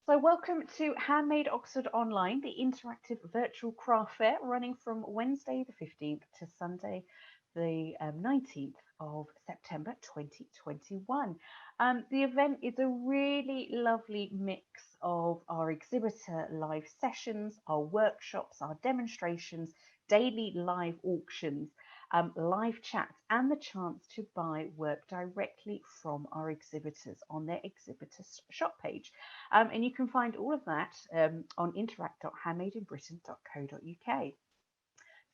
So, welcome to Handmade Oxford Online, the interactive virtual craft fair running from Wednesday the 15th to Sunday the 19th of September 2021. The event is a really lovely mix of our exhibitor live sessions, our workshops, our demonstrations, daily live auctions, live chats, and the chance to buy work directly from our exhibitors on their exhibitor shop page. And you can find all of that on interact.handmadeinbritain.co.uk.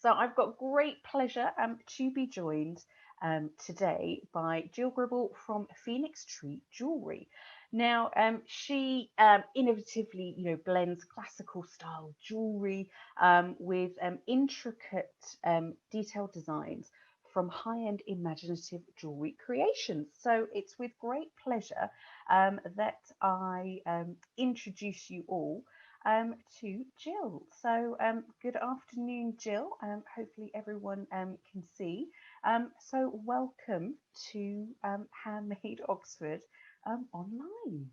So I've got great pleasure to be joined today by Jill Gribble from Phoenix Tree Jewellery. Now, she innovatively, blends classical style jewellery with intricate, detailed designs from high-end imaginative jewellery creations. So it's with great pleasure that I introduce you all to Jill. So, good afternoon, Jill. Hopefully, everyone can see. So, welcome to Handmade Oxford online.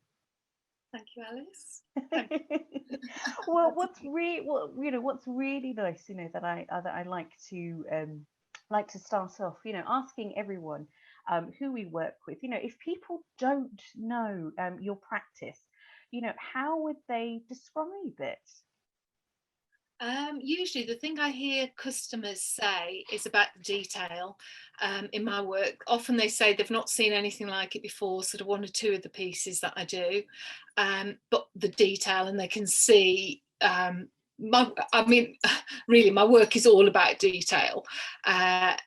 Thank you, Alice. Thank Well, what's really nice, that I like to start off, asking everyone who we work with, if people don't know your practice, how would they describe it? Usually the thing I hear customers say is about the detail in my work. Often they say they've not seen anything like it before, sort of one or two of the pieces that I do, but the detail, and they can see really my work is all about detail.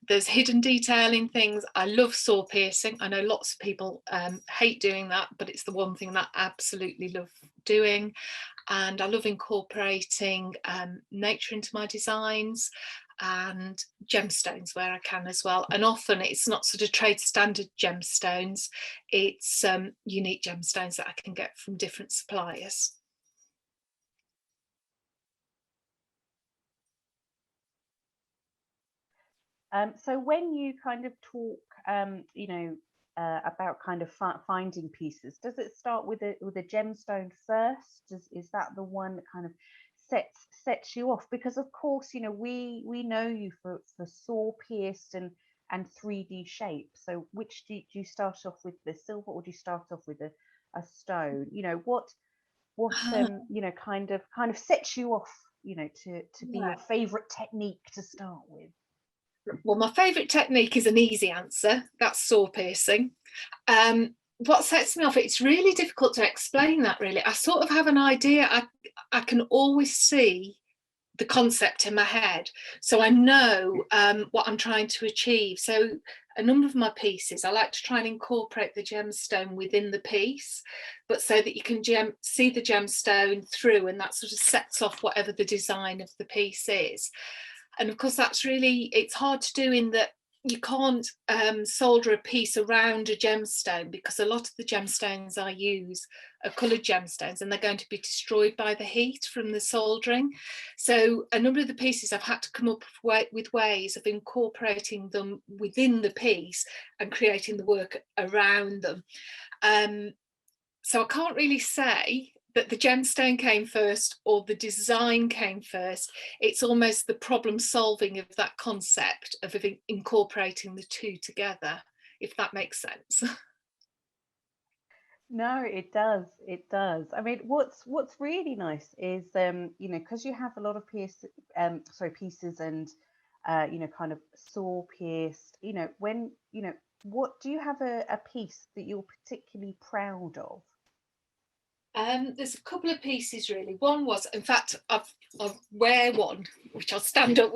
There's hidden detail in things. I love saw piercing. I know lots of people hate doing that, but it's the one thing that I absolutely love doing. And I love incorporating nature into my designs and gemstones where I can as well. And often it's not sort of trade standard gemstones, it's unique gemstones that I can get from different suppliers. So when you kind of talk, about kind of finding pieces, does it start with a gemstone first? Is that the one that kind of sets you off? Because of course, we know you for saw pierced and 3D shape. So which do you start off with, the silver, or do you start off with a stone? What kind of sets you off, to be Yeah. your favorite technique to start with? Well, my favourite technique is an easy answer. That's saw piercing. What sets me off? It's really difficult to explain that. Really, I sort of have an idea. I can always see the concept in my head, so I know what I'm trying to achieve. So a number of my pieces, I like to try and incorporate the gemstone within the piece, but so that you can see the gemstone through, and that sort of sets off whatever the design of the piece is. And of course it's hard to do in that you can't solder a piece around a gemstone, because a lot of the gemstones I use are coloured gemstones and they're going to be destroyed by the heat from the soldering. So a number of the pieces I've had to come up with ways of incorporating them within the piece and creating the work around them. So I can't really say that the gemstone came first or the design came first. It's almost the problem solving of that concept of incorporating the two together, if that makes sense. No, it does. It does. I mean, what's really nice is, because you have a lot of pieces and, kind of saw pierced. What do you have a piece that you're particularly proud of? There's a couple of pieces really. One was, in fact, I wear one, which I'll stand up,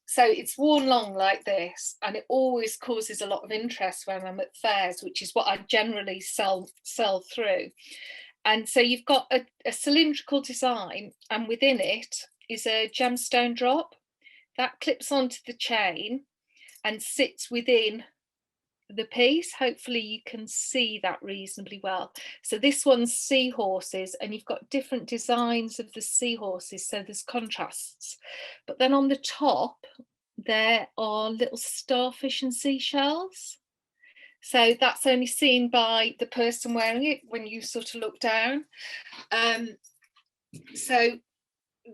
so it's worn long like this, and it always causes a lot of interest when I'm at fairs, which is what I generally sell through. And so you've got a cylindrical design, and within it is a gemstone drop that clips onto the chain and sits within the piece. Hopefully you can see that reasonably well. So this one's seahorses, and you've got different designs of the seahorses, so there's contrasts. But then on the top there are little starfish and seashells. So that's only seen by the person wearing it when you sort of look down. So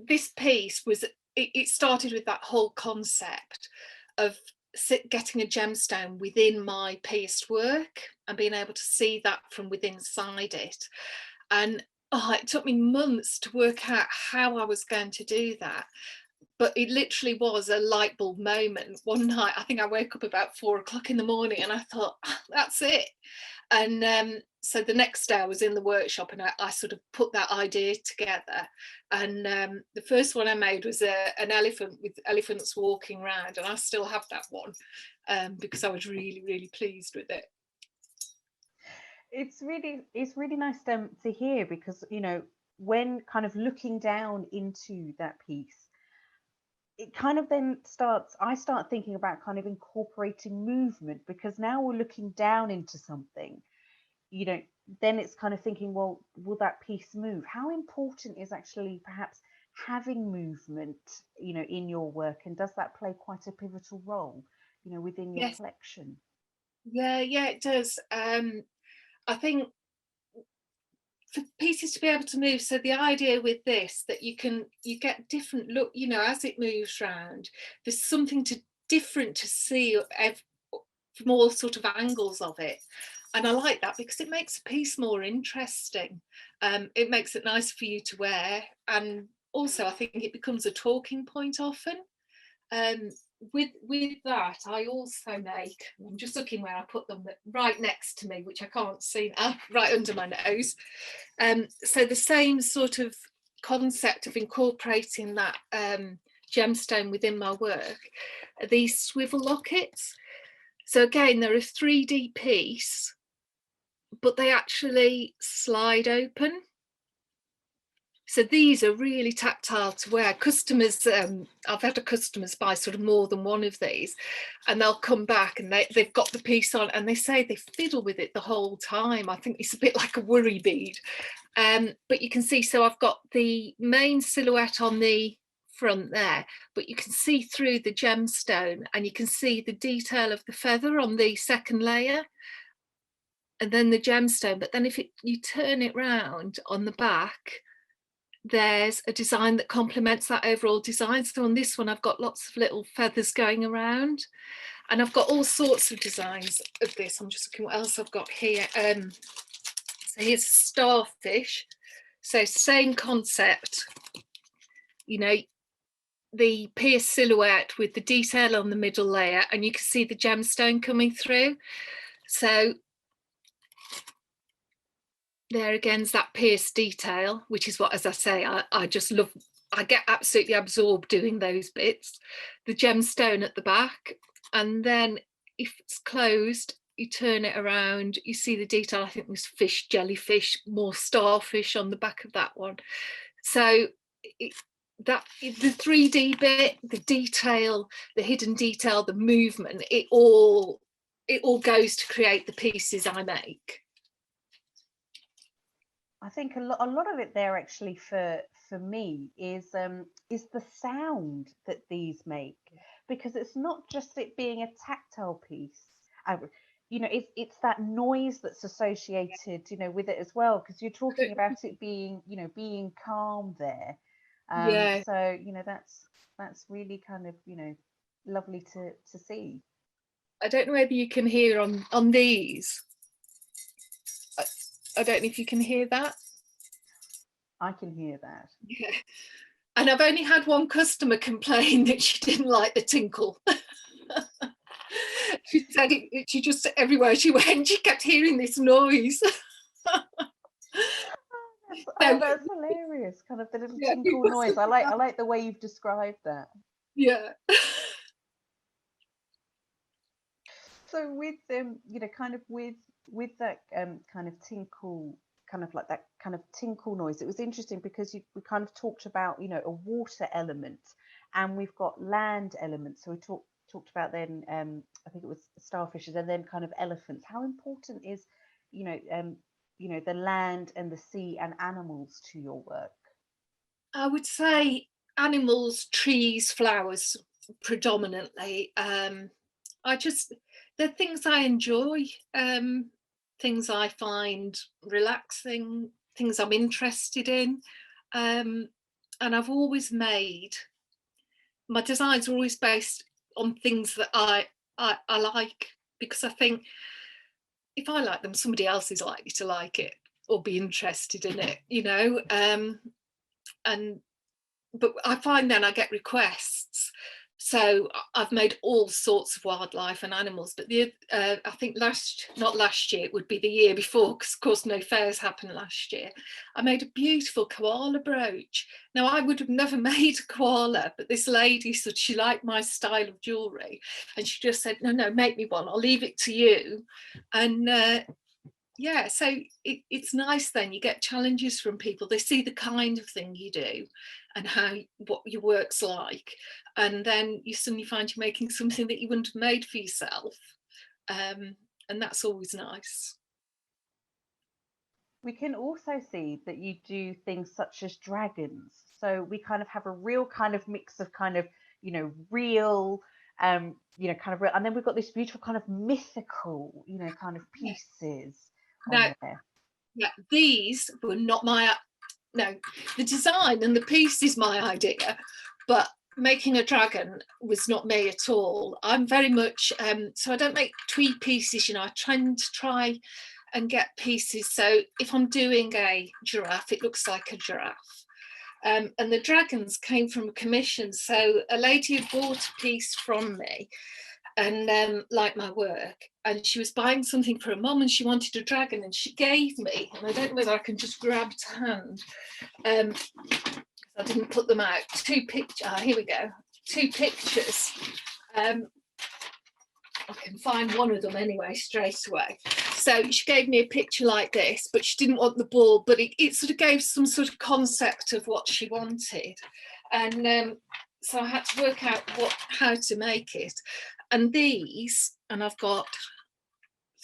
this piece was, it started with that whole concept of getting a gemstone within my pierced work and being able to see that from within inside it. And it took me months to work out how I was going to do that. But it literally was a light bulb moment. One night, I think I woke up about 4 o'clock in the morning and I thought, that's it. And so the next day I was in the workshop and I sort of put that idea together. And the first one I made was an elephant with elephants walking around, and I still have that one because I was really, really pleased with it. It's really nice to hear, because when kind of looking down into that piece, it kind of then I start thinking about kind of incorporating movement, because now we're looking down into something, then it's kind of thinking, well, will that piece move? How important is actually perhaps having movement, in your work, and does that play quite a pivotal role, within your Yes. collection? Yeah, it does. I think for pieces to be able to move, so the idea with this, that you get different look, as it moves around, there's something different to see from all sort of angles of it. And I like that because it makes a piece more interesting. It makes it nice for you to wear, and also I think it becomes a talking point often. With that, I also make, I'm just looking where I put them, right next to me, which I can't see now, right under my nose. So the same sort of concept of incorporating that gemstone within my work are these swivel lockets. So again, they're a 3D piece, but they actually slide open. So these are really tactile to wear. Customers, I've had customers buy sort of more than one of these, and they'll come back and they've got the piece on and they say they fiddle with it the whole time. I think it's a bit like a worry bead. But you can see, so I've got the main silhouette on the front there, but you can see through the gemstone and you can see the detail of the feather on the second layer, and then the gemstone. But then if you turn it round on the back, there's a design that complements that overall design. So on this one, I've got lots of little feathers going around, and I've got all sorts of designs of this. I'm just looking what else I've got here. So here's a starfish. So same concept, the pierced silhouette with the detail on the middle layer, and you can see the gemstone coming through. So there again is that pierced detail, which is what, as I say, I just love. I get absolutely absorbed doing those bits. The gemstone at the back, and then if it's closed, you turn it around, you see the detail. I think there's fish, jellyfish, more starfish on the back of that one. So the 3D bit, the detail, the hidden detail, the movement, it all goes to create the pieces I make. I think a lot of it there actually for me is the sound that these make, because it's not just it being a tactile piece. It's that noise that's associated with it as well, because you're talking about it being being calm there. Yeah. So that's really kind of lovely to see. I don't know whether you can hear on these. I don't know if you can hear that. I can hear that. Yeah. And I've only had one customer complain that she didn't like the tinkle. She said she just, everywhere she went, she kept hearing this noise. That's hilarious. Kind of the little tinkle noise. I like the way you've described that. Yeah. So with kind of with that kind of tinkle, kind of like that kind of tinkle noise, it was interesting because we kind of talked about a water element, and we've got land elements. So we talked about then I think it was starfishes, and then kind of elephants. How important is the land and the sea and animals to your work? I would say animals, trees, flowers predominantly. I just, they're things I enjoy, things I find relaxing, things I'm interested in. And I've always made, my designs are always based on things that I like, because I think if I like them, somebody else is likely to like it or be interested in it, you know. And but I find then I get requests. So I've made all sorts of wildlife and animals, but I think not last year, it would be the year before, because of course no fairs happened last year. I made a beautiful koala brooch. Now I would have never made a koala, but this lady said she liked my style of jewellery, and she just said, no, make me one, I'll leave it to you. And yeah, so it's nice then, you get challenges from people, they see the kind of thing you do and what your work's like, and then you suddenly find you're making something that you wouldn't have made for yourself, and that's always nice. We can also see that you do things such as dragons. So we kind of have a real kind of mix of kind of, real, kind of real, and then we've got this beautiful kind of mythical, kind of pieces Now, on there. yeah, these were not no, the design and the piece is my idea, but making a dragon was not me at all. I'm very much, so I don't make twee pieces, I tend to try and get pieces. So if I'm doing a giraffe, it looks like a giraffe. And the dragons came from a commission. So a lady had bought a piece from me and liked my work, and she was buying something for her mum, and she wanted a dragon, and she gave me, and I don't know whether I can just grab to hand, I didn't put them out, two pictures. Here we go, two pictures. I can find one of them anyway straight away. So she gave me a picture like this, but she didn't want the ball, but it sort of gave some sort of concept of what she wanted. And so I had to work out how to make it. And I've got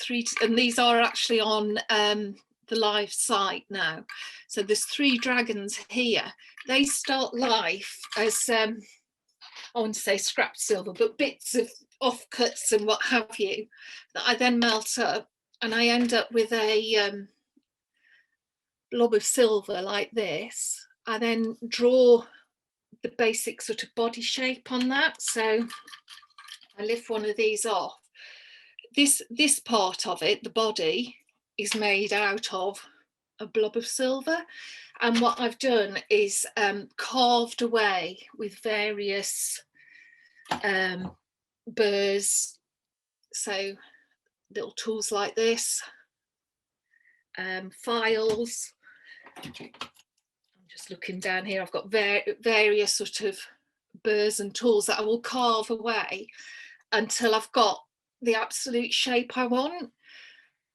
3, and these are actually on the live site now. So there's 3 dragons here. They start life as, I want to say scrap silver, but bits of offcuts and what have you, that I then melt up, and I end up with a blob of silver like this. I then draw the basic sort of body shape on that. So I lift one of these off. This part of it, the body, is made out of a blob of silver, and what I've done is carved away with various burrs, so little tools like this, files. I'm just looking down here, I've got various sort of burrs and tools that I will carve away until I've got the absolute shape I want.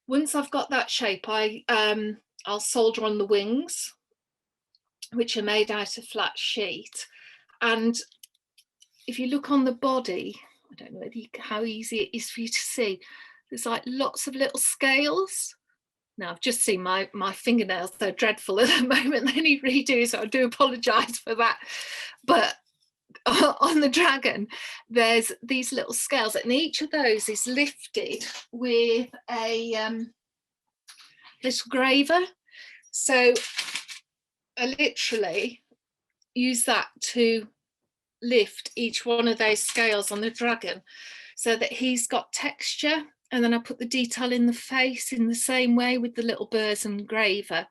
Once I've got that shape, I'll solder on the wings, which are made out of flat sheet. And if you look on the body, I don't know how easy it is for you to see, there's like lots of little scales. Now I've just seen my fingernails, they're dreadful at the moment, they need redo, so I do apologise for that. But on the dragon, there's these little scales, and each of those is lifted with a little graver. So I literally use that to lift each one of those scales on the dragon so that he's got texture. And then I put the detail in the face in the same way with the little burrs and graver,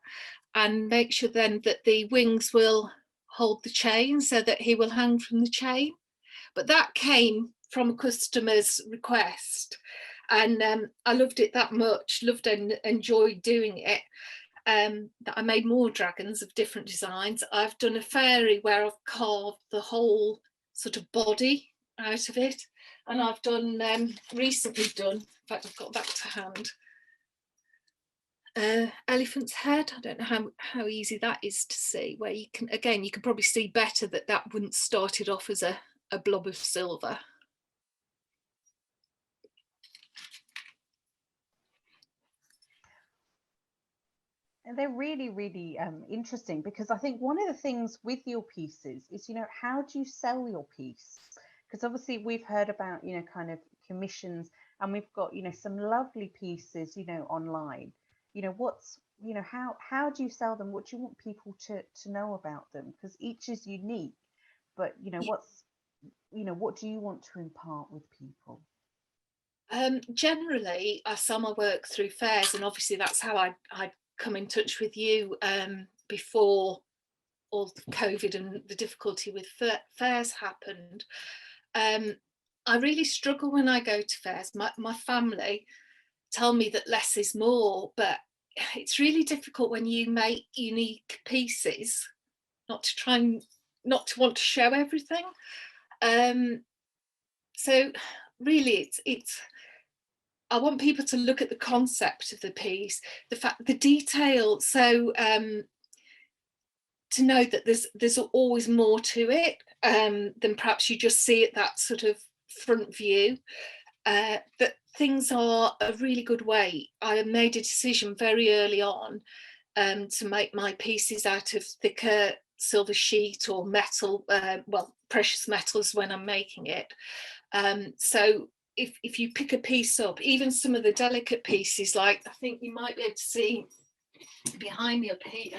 and make sure then that the wings will hold the chain so that he will hang from the chain. But that came from a customer's request, and I loved it that much, loved and enjoyed doing it, that I made more dragons of different designs. I've done a fairy where I've carved the whole sort of body out of it, and I've done recently done, in fact I've got that to hand, elephant's head. I don't know how easy that is to see, where you can, again, you can probably see better that wouldn't started off as a blob of silver. And they're really, really interesting, because I think one of the things with your pieces is, how do you sell your piece? Because obviously we've heard about, kind of commissions and we've got, some lovely pieces, online. How do you sell them? What do you want people to know about them? Because each is unique, but what do you want to impart with people? Generally, I sell my work through fairs, and obviously that's how I come in touch with you before all COVID and the difficulty with fairs happened. I really struggle when I go to fairs. My family tell me that less is more, but it's really difficult when you make unique pieces not to want to show everything. So really, it's I want people to look at the concept of the piece, the detail. So to know that there's always more to it than perhaps you just see it that sort of front view. That things are a really good way. I made a decision very early on to make my pieces out of thicker silver sheet or metal, precious metals when I'm making it. So if you pick a piece up, even some of the delicate pieces, like I think you might be able to see behind me up here,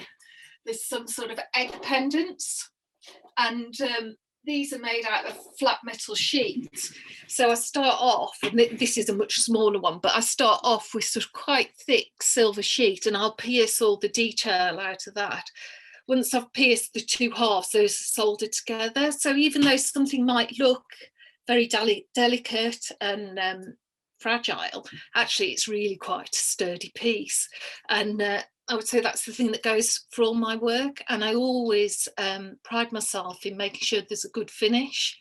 there's some sort of egg pendants, and these are made out of flat metal sheets. So I start off, and this is a much smaller one, but I start off with sort of quite thick silver sheet, and I'll pierce all the detail out of that. Once I've pierced the two halves, those are soldered together. So even though something might look very delicate and fragile, actually it's really quite a sturdy piece. And I would say that's the thing that goes for all my work. And I always pride myself in making sure there's a good finish.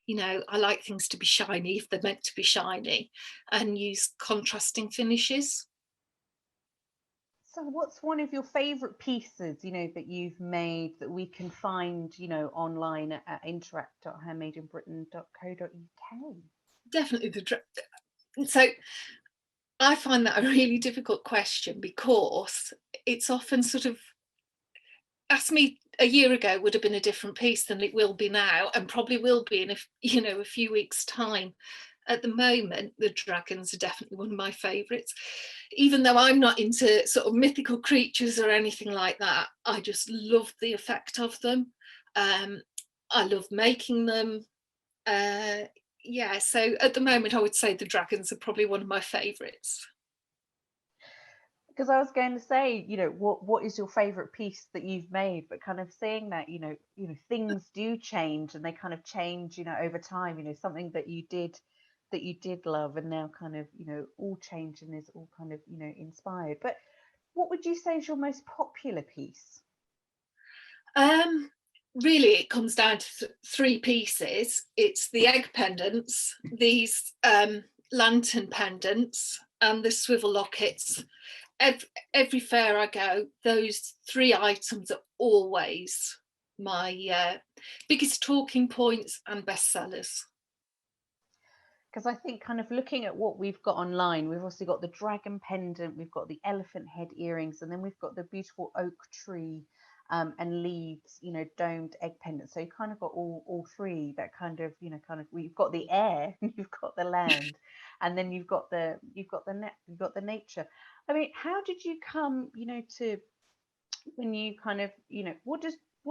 I like things to be shiny if they're meant to be shiny, and use contrasting finishes. So what's one of your favorite pieces, that you've made that we can find, online at interact.handmadeinbritain.co.uk? Definitely so I find that a really difficult question, because it's often sort of, asked me a year ago would have been a different piece than it will be now, and probably will be in a few weeks' time. At the moment, the dragons are definitely one of my favourites. Even though I'm not into sort of mythical creatures or anything like that, I just love the effect of them. I love making them. So at the moment, I would say the dragons are probably one of my favourites. Because I was going to say, what is your favorite piece that you've made, but kind of saying that, things do change, and they kind of change, over time. Something that you did love, and now kind of, all change and is all kind of, inspired. But what would you say is your most popular piece? Really, it comes down to three pieces. It's the egg pendants, these lantern pendants, and the swivel lockets. Every fair I go, those three items are always my biggest talking points and bestsellers. Because I think, kind of looking at what we've got online, we've also got the dragon pendant, we've got the elephant head earrings, and then we've got the beautiful oak tree and leaves, domed egg pendant. So you kind of got all three that kind of, we've got the air, you've got the land, and then you've got the nature. I mean, how did you come, to, when you kind of, what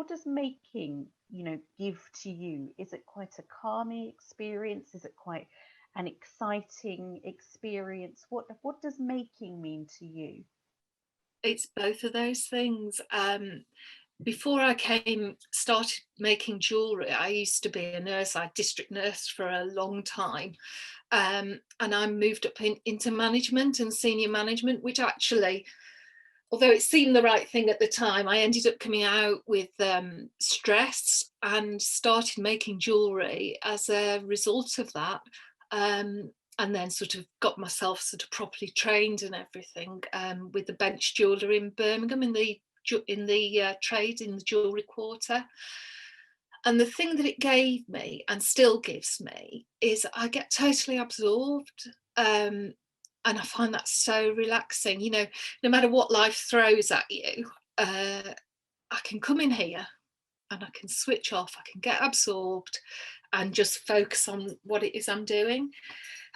does making, give to you? Is it quite a calming experience? Is it quite an exciting experience? What does making mean to you? It's both of those things. Before I started making jewellery, I used to be a nurse. I district nurse for a long time, and I moved up into management and senior management, which actually, although it seemed the right thing at the time, I ended up coming out with stress and started making jewellery as a result of that. And then sort of got myself sort of properly trained and everything with the bench jewellery in Birmingham in the trade in the jewellery quarter. And the thing that it gave me and still gives me is I get totally absorbed. And I find that so relaxing. No matter what life throws at you, I can come in here and I can switch off, I can get absorbed and just focus on what it is I'm doing.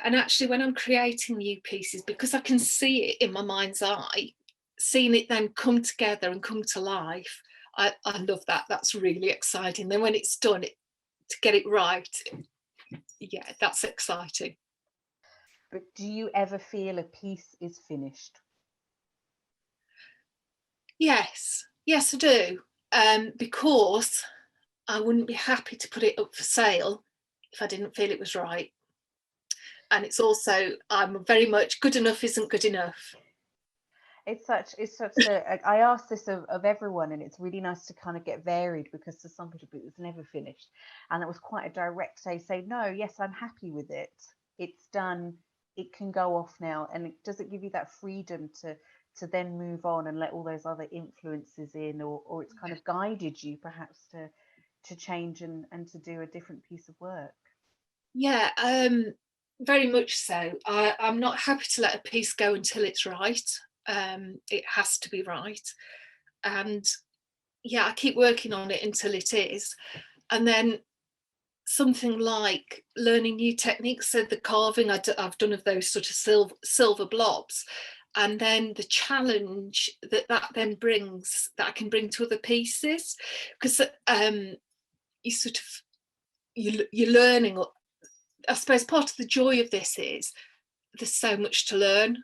And actually, when I'm creating new pieces, because I can see it in my mind's eye, seeing it then come together and come to life, I love that. That's really exciting. Then when it's done, to get it right, yeah, that's exciting. But do you ever feel a piece is finished? Yes, yes, I do. Because I wouldn't be happy to put it up for sale if I didn't feel it was right. And it's also, I'm very much good enough isn't good enough. It's such a I ask this of everyone, and it's really nice to kind of get varied, because to some people it's never finished, and that was quite a direct say no, yes, I'm happy with it, it's done, it can go off now. And does it give you that freedom to then move on and let all those other influences in, or it's kind of guided you perhaps to change and to do a different piece of work? Yeah, very much so. I'm not happy to let a piece go until it's right. It has to be right. And yeah, I keep working on it until it is. And then something like learning new techniques. So the carving I've done of those sort of silver blobs, and then the challenge that then brings, that I can bring to other pieces, because you sort of you're learning. I suppose part of the joy of this is there's so much to learn.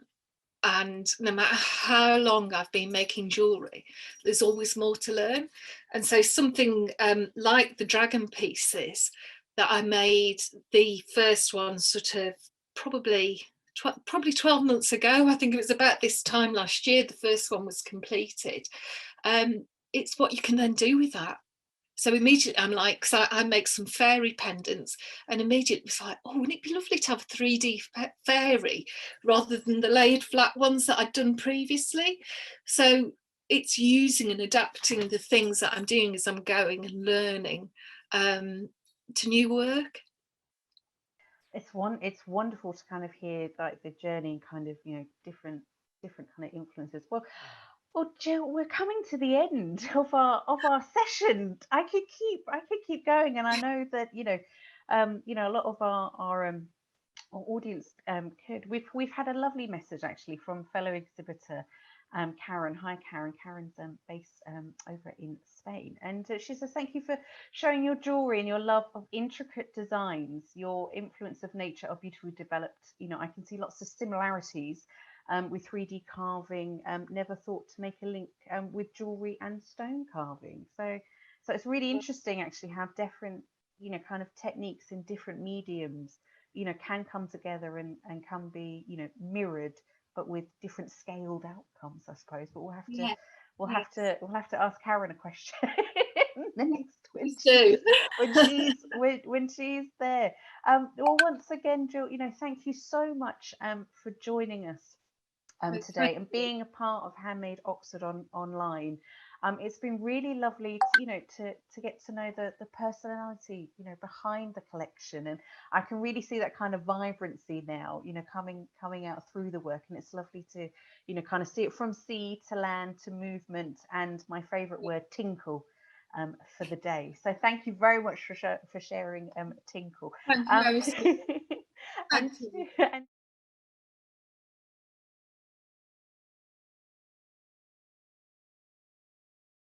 And no matter how long I've been making jewellery, there's always more to learn. And so something like the dragon pieces that I made, the first one sort of probably 12 months ago, I think it was about this time last year, the first one was completed. It's what you can then do with that. So immediately I'm like, because I make some fairy pendants, and immediately it was like, oh, wouldn't it be lovely to have a 3D fairy rather than the layered flat ones that I'd done previously? So it's using and adapting the things that I'm doing as I'm going and learning to new work. It's wonderful to kind of hear like the journey, kind of, different kind of influences. Well, Jill, we're coming to the end of our session. I could keep going, and I know that a lot of our audience could. We've had a lovely message actually from fellow exhibitor Karen. Hi, Karen. Karen's based over in Spain, and she says thank you for showing your jewelry and your love of intricate designs. Your influence of nature are beautifully developed. I can see lots of similarities with 3D carving. Never thought to make a link with jewelry and stone carving. So it's really interesting actually how different kind of techniques in different mediums can come together and can be mirrored, but with different scaled outcomes, I suppose. But we'll have to Yeah, we'll yes, have to we'll have to ask Karen a question the next please do. when she's there. Well, once again, Jill, thank you so much for joining us Thank today and you. being a part of Handmade Oxford online. It's been really lovely, to get to know the personality, behind the collection, and I can really see that kind of vibrancy now, coming out through the work, and it's lovely to, kind of see it from sea to land to movement, and my favourite word, tinkle, for the day. So thank you very much for sharing, tinkle, Thank you, Alison. and Thank you. and